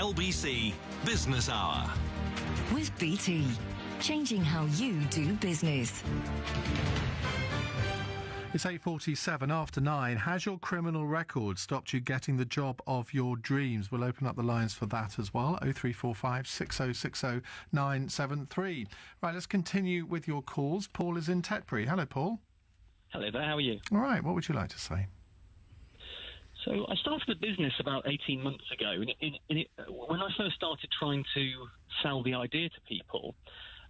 LBC Business Hour. With BT, changing how you do business. It's 8:47 after 9. Has your criminal record stopped you getting the job of your dreams? We'll open up the lines for that as well. 0345 6060 973. Right, let's continue with your calls. Paul is in Tetbury. Hello, Paul. Hello there, how are you? All right, what would you like to say? So I started a business about 18 months ago, and when I first started trying to sell the idea to people,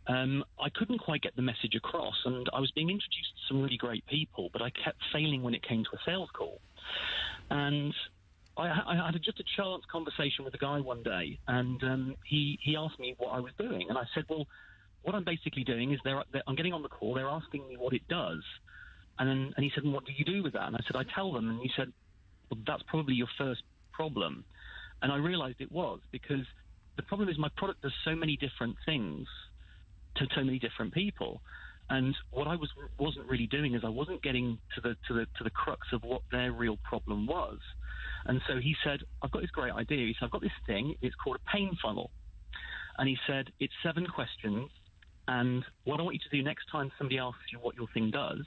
I couldn't quite get the message across, and I was being introduced to some really great people, but I kept failing when it came to a sales call. And I had just a chance conversation with a guy one day, and he asked me what I was doing, and I said, well, what I'm basically doing is I'm getting on the call, they're asking me what it does, and he said, what do you do with that? And I said, I tell them, and he said, well, that's probably your first problem. And I realised it was, because the problem is my product does so many different things to so many different people, and what I wasn't really doing is I wasn't getting to the crux of what their real problem was. And so he said, I've got this great idea. He said, I've got this thing, it's called a pain funnel, and he said it's 7 questions, and what I want you to do next time somebody asks you what your thing does,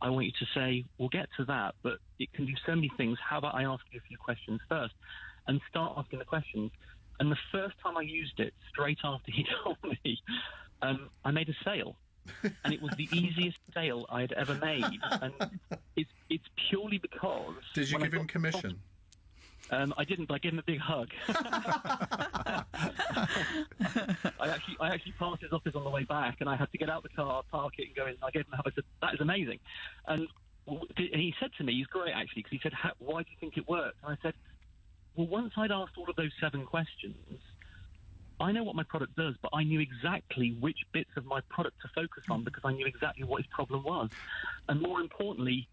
I want you to say, we'll get to that, but it can do so many things. How about I ask you a few questions first, and start asking the questions. And the first time I used it, straight after he told me, I made a sale, and it was the easiest sale I had ever made. And it's purely because... Did you give him commission? I didn't, but I gave him a big hug. I actually passed his office on the way back, and I had to get out the car, park it, and go in. And I gave him a hug. I said, that is amazing. And he said to me, he's great actually, because he said, why do you think it worked? And I said, well, once I'd asked all of those 7 questions, I know what my product does, but I knew exactly which bits of my product to focus on, because I knew exactly what his problem was. And more importantly,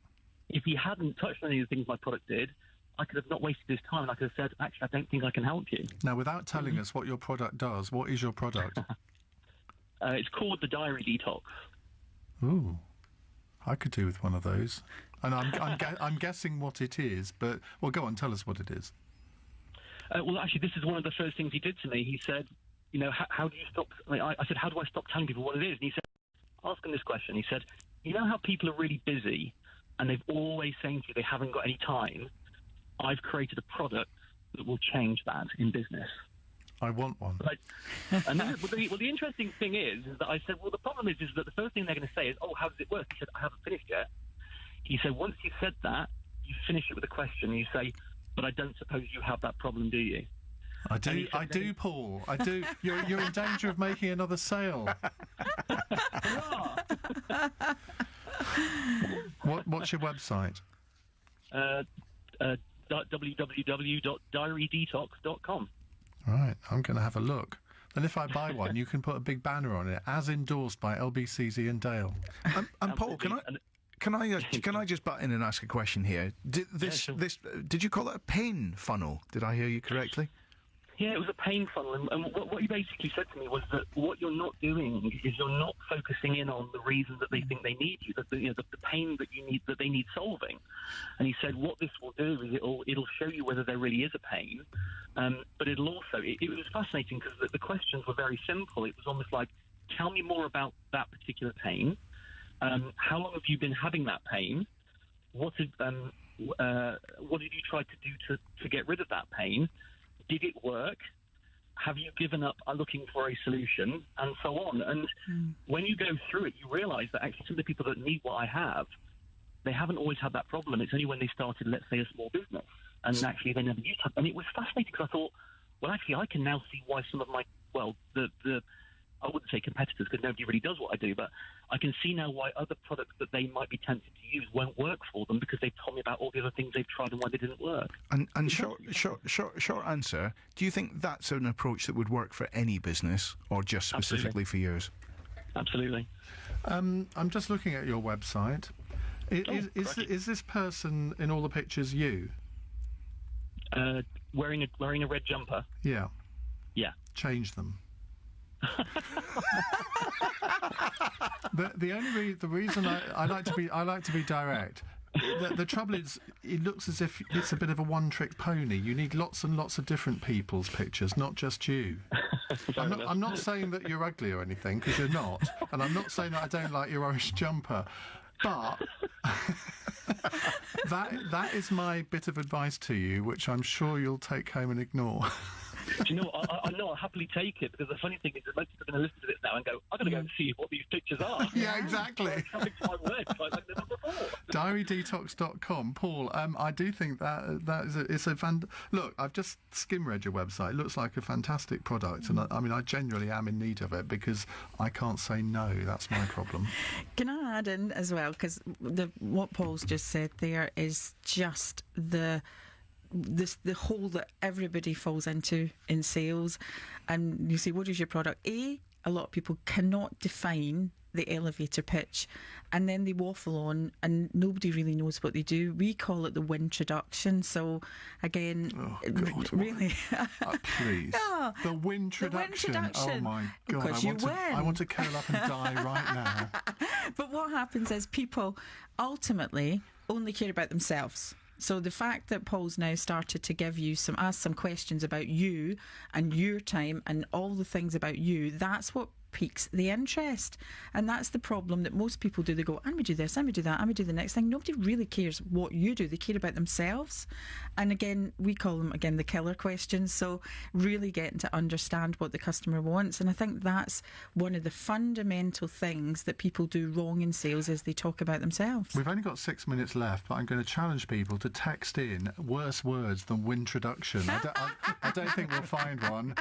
if he hadn't touched on any of the things my product did, I could have not wasted his time, and I could have said, actually, I don't think I can help you. Now, without telling us what your product does, what is your product? It's called the Diary Detox. Ooh, I could do with one of those. And I'm guessing what it is, but, well, go on, tell us what it is. Well, actually, this is one of the first things he did to me. He said, you know, how do you stop... I said, how do I stop telling people what it is? And he said, ask him this question. He said, you know how people are really busy and they've always saying to you they haven't got any time? I've created a product that will change that in business. I want one. And then, the interesting thing is that I said, well, the problem is that the first thing they're going to say is, oh, how does it work? He said, I haven't finished yet. He said, once you've said that, you finish it with a question. You say, but I don't suppose you have that problem, do you? I do, Paul. I do. You're in danger of making another sale. What's your website? www.diarydetox.com. All right, I'm going to have a look. And if I buy one, you can put a big banner on it, as endorsed by LBC Ian Dale. And Paul, can I just butt in and ask a question here? Did you call it a pain funnel? Did I hear you correctly? Yeah, it was a pain funnel, and what he basically said to me was that what you're not doing is you're not focusing in on the reason that they think they need you, the pain that they need solving. And he said what this will do is it'll show you whether there really is a pain, but it'll also it was fascinating because the questions were very simple. It was almost like, tell me more about that particular pain. How long have you been having that pain? What did you try to do to get rid of that pain? Did it work? Have you given up looking for a solution? And so on. And when you go through it, you realise that actually some of the people that need what I have, they haven't always had that problem. It's only when they started, let's say, a small business. And actually they never used to have. And it was fascinating because I thought, well, actually, I can now see why some of my, I wouldn't say competitors because nobody really does what I do, but I can see now why other products that they might be tempted to use won't work for them because they've told me about all the other things they've tried and why they didn't work. And short answer, do you think that's an approach that would work for any business or just specifically for yours? Absolutely. I'm just looking at your website. Is this person in all the pictures you? Wearing a red jumper? Yeah. Yeah. Change them. The reason I like to be direct, The trouble is, it looks as if it's a bit of a one-trick pony. You need lots and lots of different people's pictures, not just you. I'm not saying that you're ugly or anything, because you're not. And I'm not saying that I don't like your orange jumper. But that is my bit of advice to you, which I'm sure you'll take home and ignore. Do you know what? I know I'll happily take it, because the funny thing is that most people are going to listen to this now and go, I'm going to go and see what these pictures are. Yeah, exactly. Coming to my website like never before. DiaryDetox.com. Paul, I do think it's a look, I've just skim-read your website. It looks like a fantastic product, and I genuinely am in need of it, because I can't say no. That's my problem. Can I add in as well, because what Paul's just said there is just the hole that everybody falls into in sales. And you say, what is your product? A lot of people cannot define the elevator pitch, and then they waffle on and nobody really knows what they do. We call it the wintroduction. So again, really please. Yeah, the wintroduction. Oh my God, I want to curl up and die right now. But what happens is people ultimately only care about themselves. So the fact that Paul's now started to ask some questions about you and your time and all the things about you, that's what piques the interest. And that's the problem that most people do. They go, and we do this, and we do that, and we do the next thing. Nobody really cares what you do. They care about themselves. And again, we call them, the killer questions. So really getting to understand what the customer wants. And I think that's one of the fundamental things that people do wrong in sales, is they talk about themselves. We've only got 6 minutes left, but I'm going to challenge people to text in worse words than wintroduction. I don't think we'll find one.